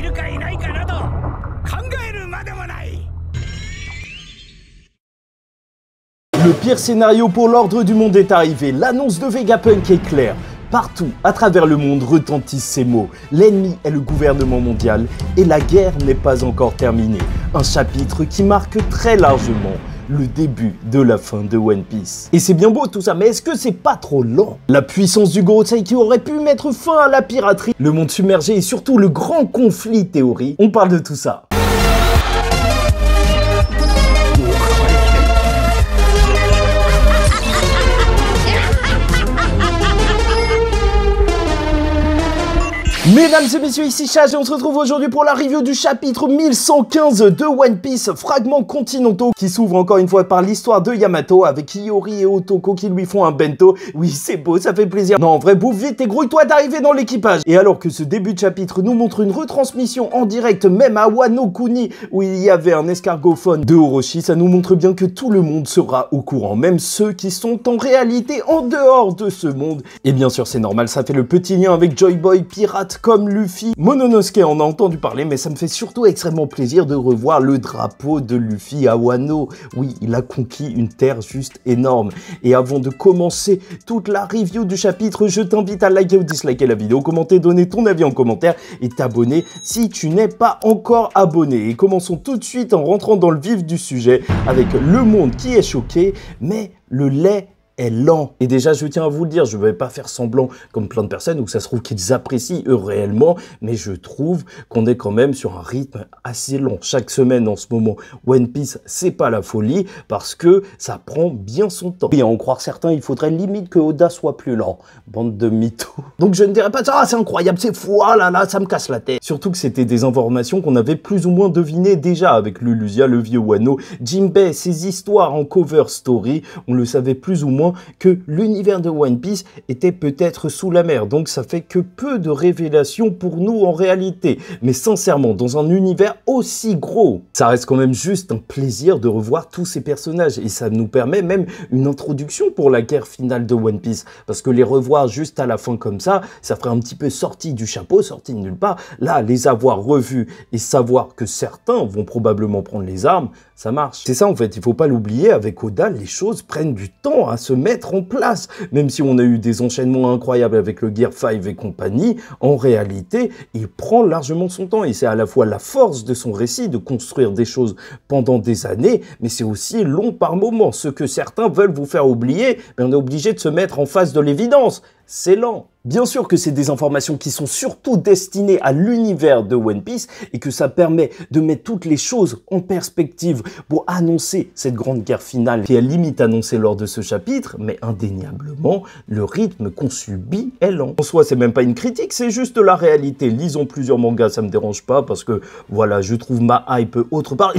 るかいないかなど考えるまでもない。 Le pire scénario pour l'ordre du monde est arrivé. L'annonce de Vegapunk est claire. Partout, à travers le monde, retentissent ces mots. L'ennemi est le gouvernement mondial et la guerre n'est pas encore terminée. Un chapitre qui marque très largement le début de la fin de One Piece. Et c'est bien beau tout ça, mais est-ce que c'est pas trop lent? La puissance du Gorosei qui aurait pu mettre fin à la piraterie, le monde submergé et surtout le grand conflit théorie, on parle de tout ça. Mesdames et messieurs, ici Chage et on se retrouve aujourd'hui pour la review du chapitre 1115 de One Piece, fragments continentaux, qui s'ouvre encore une fois par l'histoire de Yamato avec Hiyori et Otoko qui lui font un bento. Oui, c'est beau, ça fait plaisir. Non, en vrai, bouffe vite et grouille-toi d'arriver dans l'équipage. Et alors que ce début de chapitre nous montre une retransmission en direct, même à Wano Kuni, où il y avait un escargophone de Orochi, ça nous montre bien que tout le monde sera au courant, même ceux qui sont en réalité en dehors de ce monde. Et bien sûr, c'est normal, ça fait le petit lien avec Joy Boy, pirate comme Luffy. Mononosuke en a entendu parler, mais ça me fait surtout extrêmement plaisir de revoir le drapeau de Luffy à Wano. Oui, il a conquis une terre juste énorme. Et avant de commencer toute la review du chapitre, je t'invite à liker ou disliker la vidéo, commenter, donner ton avis en commentaire et t'abonner si tu n'es pas encore abonné. Et commençons tout de suite en rentrant dans le vif du sujet avec le monde qui est choqué, mais le lait est lent. Et déjà, je tiens à vous le dire, je ne vais pas faire semblant comme plein de personnes où ça se trouve qu'ils apprécient eux réellement, mais je trouve qu'on est quand même sur un rythme assez lent. Chaque semaine en ce moment, One Piece, c'est pas la folie parce que ça prend bien son temps. Et à en croire certains, il faudrait limite que Oda soit plus lent. Bande de mythos. Donc je ne dirais pas ça, ah, c'est incroyable, c'est fou, ah là là, ça me casse la tête. Surtout que c'était des informations qu'on avait plus ou moins devinées déjà avec Lulusia, le vieux Wano, Jinbei, ses histoires en cover story, on le savait plus ou moins que l'univers de One Piece était peut-être sous la mer, donc ça fait que peu de révélations pour nous en réalité. Mais sincèrement, dans un univers aussi gros, ça reste quand même juste un plaisir de revoir tous ces personnages et ça nous permet même une introduction pour la guerre finale de One Piece, parce que les revoir juste à la fin comme ça ferait un petit peu sorti du chapeau, sorti de nulle part. Là, les avoir revus et savoir que certains vont probablement prendre les armes, ça marche. C'est ça en fait, il faut pas l'oublier, avec Oda, les choses prennent du temps à se mettre en place. Même si on a eu des enchaînements incroyables avec le Gear 5 et compagnie, en réalité, il prend largement son temps et c'est à la fois la force de son récit de construire des choses pendant des années, mais c'est aussi long par moments. Ce que certains veulent vous faire oublier, mais on est obligé de se mettre en face de l'évidence. C'est lent. Bien sûr que c'est des informations qui sont surtout destinées à l'univers de One Piece et que ça permet de mettre toutes les choses en perspective pour annoncer cette grande guerre finale qui est limite annoncée lors de ce chapitre, mais indéniablement, le rythme qu'on subit est lent. En soi, c'est même pas une critique, c'est juste la réalité. Lisons plusieurs mangas, ça me dérange pas parce que voilà, je trouve ma hype autre part.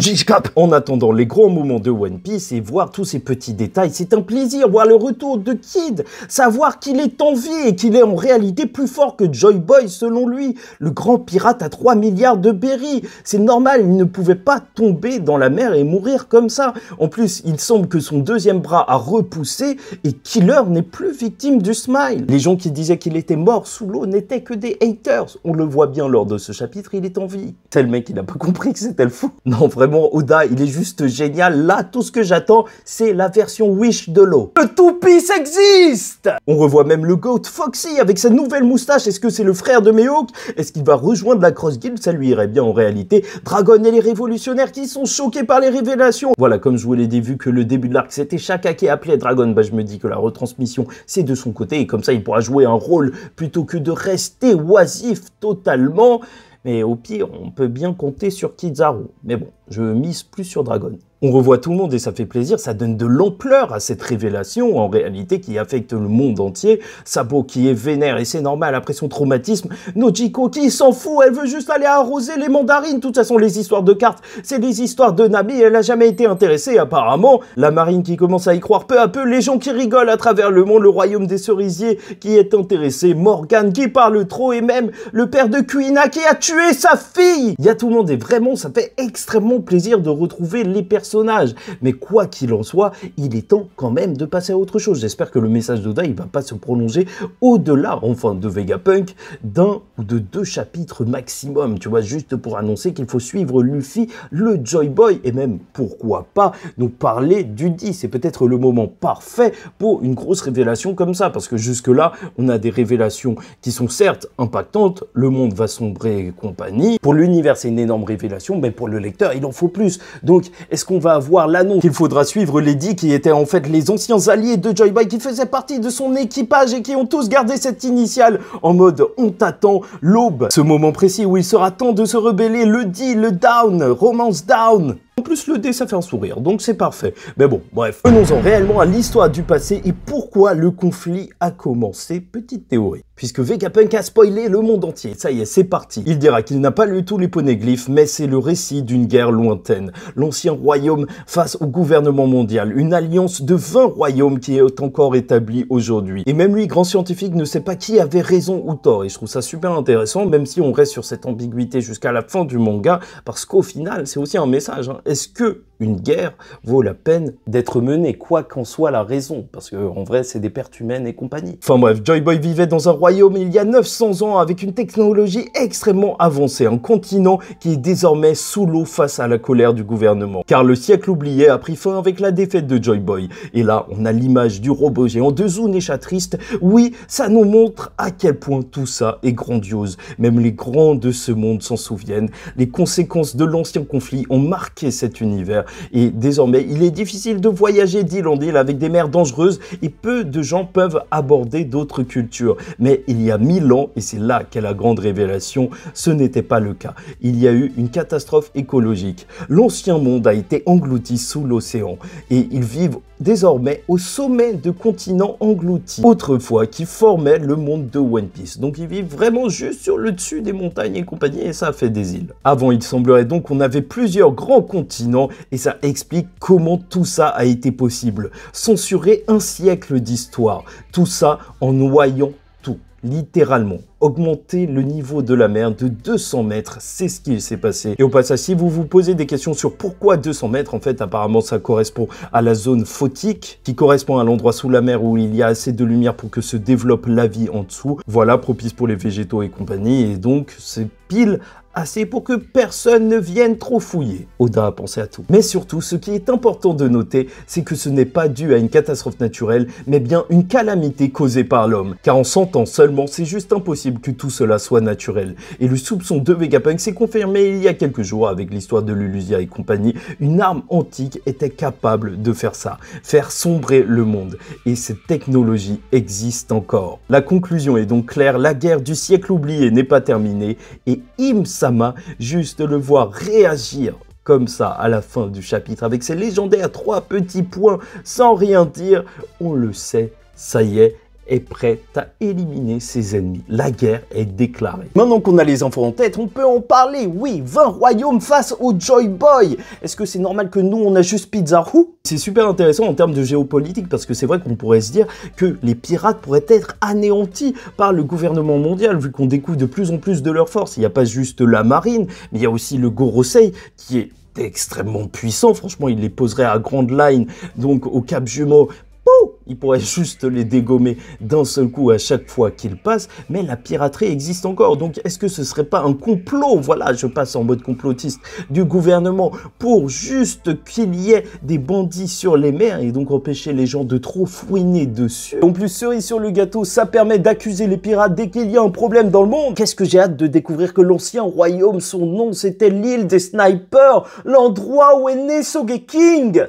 En attendant les grands moments de One Piece et voir tous ces petits détails, c'est un plaisir. Voir le retour de Kid, savoir qu'il est en vie et qu'il est en réalité plus fort que Joy Boy selon lui, le grand pirate à 3 milliards de berry. C'est normal, il ne pouvait pas tomber dans la mer et mourir comme ça. En plus, il semble que son deuxième bras a repoussé et Killer n'est plus victime du smile. Les gens qui disaient qu'il était mort sous l'eau n'étaient que des haters. On le voit bien lors de ce chapitre, il est en vie. C'est le mec, il n'a pas compris que c'était le fou. Non, vraiment, Oda, il est juste génial. Là, tout ce que j'attends, c'est la version Wish de l'eau. Le Two Piece existe! On revoit même le GOAT Foxy avec sa nouvelle moustache. Est-ce que c'est le frère de Mihawk? Est-ce qu'il va rejoindre la Cross Guild? Ça lui irait bien en réalité. Dragon et les révolutionnaires qui sont choqués par les révélations. Voilà, comme je vous l'ai dit, vu que le début de l'arc c'était Shaka qui appelait Dragon, bah je me dis que la retransmission c'est de son côté et comme ça il pourra jouer un rôle plutôt que de rester oisif totalement. Mais au pire, on peut bien compter sur Kizaru. Mais bon, je mise plus sur Dragon. On revoit tout le monde et ça fait plaisir, ça donne de l'ampleur à cette révélation, en réalité, qui affecte le monde entier. Sabo qui est vénère et c'est normal après son traumatisme. Nojiko qui s'en fout, elle veut juste aller arroser les mandarines. De toute façon, les histoires de cartes, c'est des histoires de Nami, elle a jamais été intéressée apparemment. La marine qui commence à y croire peu à peu, les gens qui rigolent à travers le monde, le royaume des cerisiers qui est intéressé, Morgan qui parle trop et même le père de Kuina qui a tué sa fille. Il y a tout le monde et vraiment, ça fait extrêmement plaisir de retrouver les personnages personnage. Mais quoi qu'il en soit, il est temps quand même de passer à autre chose. J'espère que le message d'Oda, il va pas se prolonger au-delà, enfin, de Vegapunk, d'un ou de 2 chapitres maximum, tu vois, juste pour annoncer qu'il faut suivre Luffy, le Joy Boy, et même, pourquoi pas, nous parler du 10. C'est peut-être le moment parfait pour une grosse révélation comme ça, parce que jusque-là, on a des révélations qui sont certes impactantes, le monde va sombrer et compagnie. Pour l'univers, c'est une énorme révélation, mais pour le lecteur, il en faut plus. Donc, est-ce qu'on va avoir l'annonce qu'il faudra suivre les 10 qui étaient en fait les anciens alliés de Joy Boy, qui faisaient partie de son équipage et qui ont tous gardé cette initiale en mode on t'attend, l'aube, ce moment précis où il sera temps de se rebeller, le D, le down, romance down. En plus, le D, ça fait un sourire, donc c'est parfait. Mais bon, bref, venons-en réellement à l'histoire du passé et pourquoi le conflit a commencé. Petite théorie. Puisque Vegapunk a spoilé le monde entier. Ça y est, c'est parti. Il dira qu'il n'a pas lu tous les poneglyphes, mais c'est le récit d'une guerre lointaine. L'ancien royaume face au gouvernement mondial. Une alliance de 20 royaumes qui est encore établie aujourd'hui. Et même lui, grand scientifique, ne sait pas qui avait raison ou tort. Et je trouve ça super intéressant, même si on reste sur cette ambiguïté jusqu'à la fin du manga, parce qu'au final, c'est aussi un message. Est-ce que une guerre vaut la peine d'être menée, quoi qu'en soit la raison? Parce que en vrai, c'est des pertes humaines et compagnie. Enfin bref, Joy Boy vivait dans un royaume il y a 900 ans avec une technologie extrêmement avancée, un continent qui est désormais sous l'eau face à la colère du gouvernement. Car le siècle oublié a pris fin avec la défaite de Joy Boy. Et là, on a l'image du robot géant de Zunisha triste. Oui, ça nous montre à quel point tout ça est grandiose. Même les grands de ce monde s'en souviennent. Les conséquences de l'ancien conflit ont marqué cet univers. Et désormais, il est difficile de voyager d'île en île avec des mers dangereuses et peu de gens peuvent aborder d'autres cultures. Mais il y a 1000 ans, et c'est là qu'est la grande révélation, ce n'était pas le cas. Il y a eu une catastrophe écologique. L'ancien monde a été englouti sous l'océan et ils vivent désormais au sommet de continents engloutis, autrefois qui formaient le monde de One Piece. Donc ils vivent vraiment juste sur le dessus des montagnes et compagnie, et ça fait des îles. Avant, il semblerait donc qu'on avait plusieurs grands continents, et ça explique comment tout ça a été possible. Censurer un siècle d'histoire, tout ça en noyant tout, littéralement. Augmenter le niveau de la mer de 200 mètres, c'est ce qui s'est passé. Et au passage, si vous vous posez des questions sur pourquoi 200 mètres, en fait, apparemment, ça correspond à la zone photique, qui correspond à l'endroit sous la mer où il y a assez de lumière pour que se développe la vie en dessous. Voilà, propice pour les végétaux et compagnie. Et donc, c'est pile assez pour que personne ne vienne trop fouiller. Oda a pensé à tout. Mais surtout, ce qui est important de noter, c'est que ce n'est pas dû à une catastrophe naturelle, mais bien une calamité causée par l'homme. Car en 100 ans seulement, c'est juste impossible que tout cela soit naturel. Et le soupçon de Vegapunk s'est confirmé il y a quelques jours avec l'histoire de Lulusia et compagnie. Une arme antique était capable de faire ça, faire sombrer le monde. Et cette technologie existe encore. La conclusion est donc claire, la guerre du siècle oublié n'est pas terminée, et Im-sama, juste le voir réagir comme ça à la fin du chapitre avec ses légendaires 3 petits points sans rien dire, on le sait, ça y est prête à éliminer ses ennemis. La guerre est déclarée. Maintenant qu'on a les infos en tête, on peut en parler. Oui, 20 royaumes face au Joy Boy. Est-ce que c'est normal que nous, on a juste Pizza Hut? C'est super intéressant en termes de géopolitique parce que c'est vrai qu'on pourrait se dire que les pirates pourraient être anéantis par le gouvernement mondial vu qu'on découvre de plus en plus de leurs forces. Il n'y a pas juste la marine, mais il y a aussi le Gorosei qui est extrêmement puissant. Franchement, il les poserait à Grand Line, donc au Cap Jumeau. Il pourrait juste les dégommer d'un seul coup à chaque fois qu'il passe, mais la piraterie existe encore. Donc, est-ce que ce serait pas un complot? Voilà, je passe en mode complotiste du gouvernement pour juste qu'il y ait des bandits sur les mers et donc empêcher les gens de trop fouiner dessus. En plus, cerise sur le gâteau, ça permet d'accuser les pirates dès qu'il y a un problème dans le monde. Qu'est-ce que j'ai hâte de découvrir que l'ancien royaume, son nom, c'était l'île des snipers, l'endroit où est né Sogeking.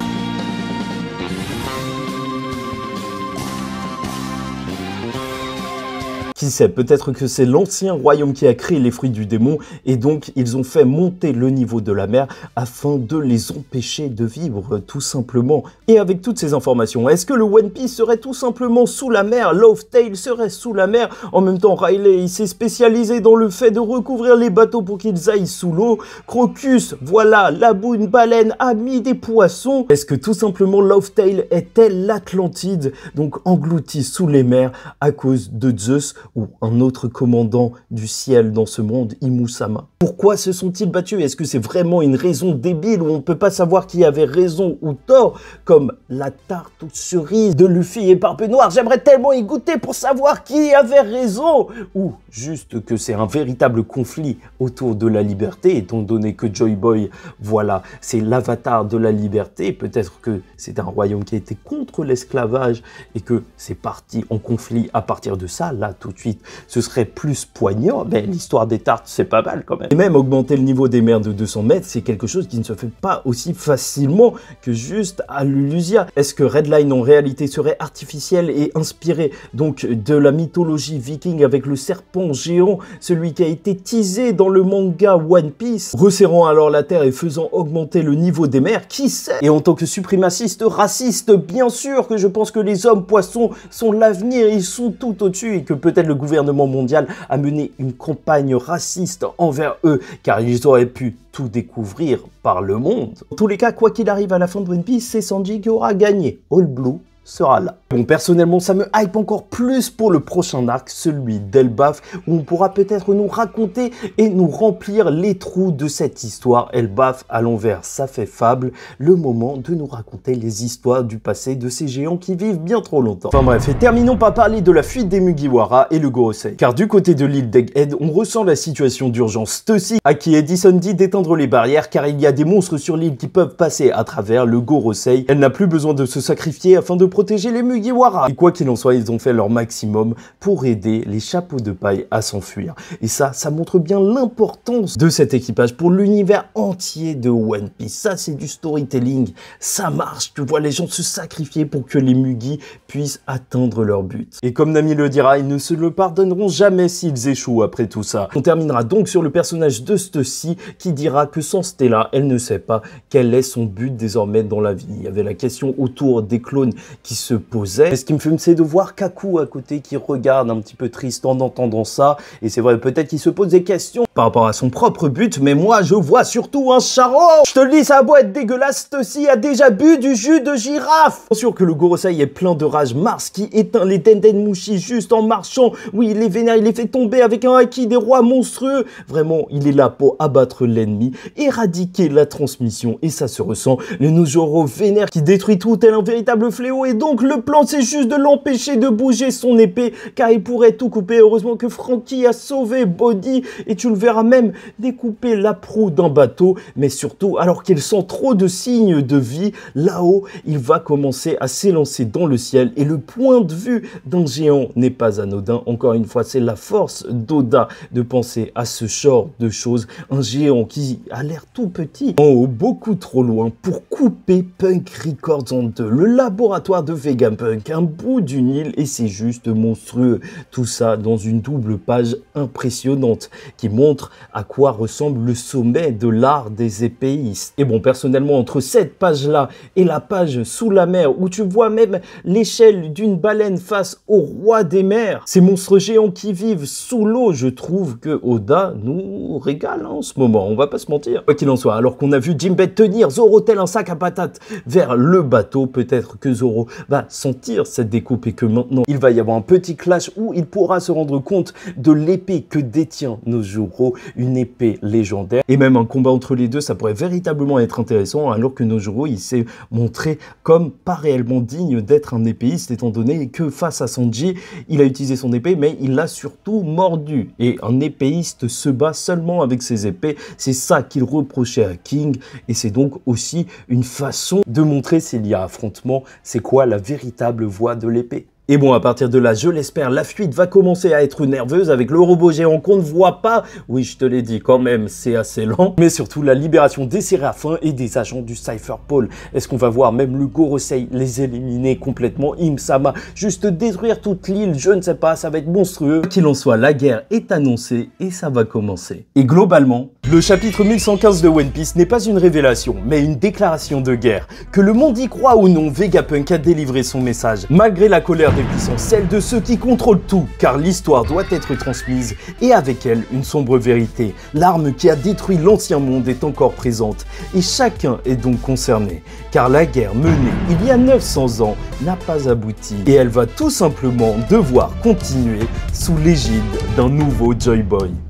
Qui sait, peut-être que c'est l'ancien royaume qui a créé les fruits du démon et donc ils ont fait monter le niveau de la mer afin de les empêcher de vivre tout simplement. Et avec toutes ces informations, est-ce que le One Piece serait tout simplement sous la mer? Laufey serait sous la mer? En même temps, Riley, il s'est spécialisé dans le fait de recouvrir les bateaux pour qu'ils aillent sous l'eau. Crocus, voilà, la boune baleine, ami des poissons. Est-ce que tout simplement Laufey était l'Atlantide, donc englouti sous les mers à cause de Zeus? ou un autre commandant du ciel dans ce monde, Imusama. Pourquoi se sont-ils battus? Est-ce que c'est vraiment une raison débile où on ne peut pas savoir qui avait raison ou tort, comme la tarte aux cerises de Luffy et Barbe Noire? J'aimerais tellement y goûter pour savoir qui avait raison, ou juste que c'est un véritable conflit autour de la liberté, étant donné que Joy Boy, voilà, c'est l'avatar de la liberté. Peut-être que c'est un royaume qui a été contre l'esclavage et que c'est parti en conflit à partir de ça. Là, tout de suite, ce serait plus poignant. Mais l'histoire des tartes, c'est pas mal quand même. Et même augmenter le niveau des mers de 200 mètres, c'est quelque chose qui ne se fait pas aussi facilement que juste à Lulusia. Est-ce que Redline en réalité serait artificiel et inspiré donc de la mythologie viking avec le serpent géant, celui qui a été teasé dans le manga One Piece, resserrant alors la terre et faisant augmenter le niveau des mers? Qui sait? Et en tant que suprémaciste raciste, bien sûr que je pense que les hommes poissons sont l'avenir, ils sont tout au-dessus, et que peut-être le gouvernement mondial a mené une campagne raciste envers eux, car ils auraient pu tout découvrir par le monde. En tous les cas, quoi qu'il arrive à la fin de One Piece, c'est Sanji qui aura gagné. All Blue sera là. Bon, personnellement, ça me hype encore plus pour le prochain arc, celui d'Elbaf, où on pourra peut-être nous raconter et nous remplir les trous de cette histoire. Elbaf à l'envers, ça fait fable. Le moment de nous raconter les histoires du passé de ces géants qui vivent bien trop longtemps. Enfin bref, et terminons par parler de la fuite des Mugiwara et le Gorosei. Car du côté de l'île d'Egghead, on ressent la situation d'urgence Stussy, à qui Edison dit d'éteindre les barrières, car il y a des monstres sur l'île qui peuvent passer à travers le Gorosei. Elle n'a plus besoin de se sacrifier afin de protéger les Mugiwara. Et quoi qu'il en soit, ils ont fait leur maximum pour aider les chapeaux de paille à s'enfuir. Et ça montre bien l'importance de cet équipage pour l'univers entier de One Piece. Ça, c'est du storytelling. Ça marche. Tu vois les gens se sacrifier pour que les Mugi puissent atteindre leur but. Et comme Nami le dira, ils ne se le pardonneront jamais s'ils échouent après tout ça. On terminera donc sur le personnage de Stussy qui dira que sans Stella, elle ne sait pas quel est son but désormais dans la vie. Il y avait la question autour des clones qui se posait. Et ce qui me fait, c'est de voir Kaku à côté qui regarde un petit peu triste en entendant ça. Et c'est vrai, peut-être qu'il se pose des questions par rapport à son propre but, mais moi, je vois surtout un charron. Je te le dis, ça a beau être dégueulasse, Stussy a déjà bu du jus de girafe. Bien sûr que le Gorosei est plein de rage. Mars qui éteint les Dendenmushi juste en marchant. Oui, il les vénère, il les fait tomber avec un haki des rois monstrueux. Vraiment, il est là pour abattre l'ennemi, éradiquer la transmission, et ça se ressent. Le Nojoro vénère qui détruit tout tel un véritable fléau, et donc le plan, c'est juste de l'empêcher de bouger son épée, car il pourrait tout couper. Heureusement que Franky a sauvé Body, et tu le verras même découper la proue d'un bateau. Mais surtout, alors qu'il sent trop de signes de vie, là-haut, il va commencer à s'élancer dans le ciel, et le point de vue d'un géant n'est pas anodin. Encore une fois, c'est la force d'Oda de penser à ce genre de choses. Un géant qui a l'air tout petit, en haut, beaucoup trop loin, pour couper Punk Records en deux. Le laboratoire de Vegapunk, un bout d'une île, et c'est juste monstrueux. Tout ça dans une double page impressionnante qui montre à quoi ressemble le sommet de l'art des épéistes. Et bon, personnellement, entre cette page-là et la page sous la mer, où tu vois même l'échelle d'une baleine face au roi des mers, ces monstres géants qui vivent sous l'eau, je trouve que Oda nous régale en ce moment, on va pas se mentir. Quoi qu'il en soit, alors qu'on a vu Jinbei tenir Zoro tel un sac à patates vers le bateau, peut-être que Zoro va sentir cette découpe et que maintenant il va y avoir un petit clash où il pourra se rendre compte de l'épée que détient Nojoro, une épée légendaire. Et même un combat entre les deux, ça pourrait véritablement être intéressant, alors que Nojoro, il s'est montré comme pas réellement digne d'être un épéiste, étant donné que face à Sanji, il a utilisé son épée, mais il l'a surtout mordu. Et un épéiste se bat seulement avec ses épées, c'est ça qu'il reprochait à King, et c'est donc aussi une façon de montrer s'il y a affrontement, c'est quoi la véritable voie de l'épée. Et bon, à partir de là, je l'espère, la fuite va commencer à être nerveuse avec le robot géant qu'on ne voit pas. Oui, je te l'ai dit, quand même, c'est assez lent. Mais surtout, la libération des Séraphins et des agents du Cypher Pole. Est-ce qu'on va voir même le Gorosei les éliminer complètement? Im-sama, juste détruire toute l'île, je ne sais pas, ça va être monstrueux. Qu'il en soit, la guerre est annoncée et ça va commencer. Et globalement, le chapitre 1115 de One Piece n'est pas une révélation, mais une déclaration de guerre. Que le monde y croit ou non, Vegapunk a délivré son message. Malgré la colère qui sont celles de ceux qui contrôlent tout, car l'histoire doit être transmise et avec elle une sombre vérité. L'arme qui a détruit l'ancien monde est encore présente et chacun est donc concerné, car la guerre menée il y a 900 ans n'a pas abouti et elle va tout simplement devoir continuer sous l'égide d'un nouveau Joy Boy.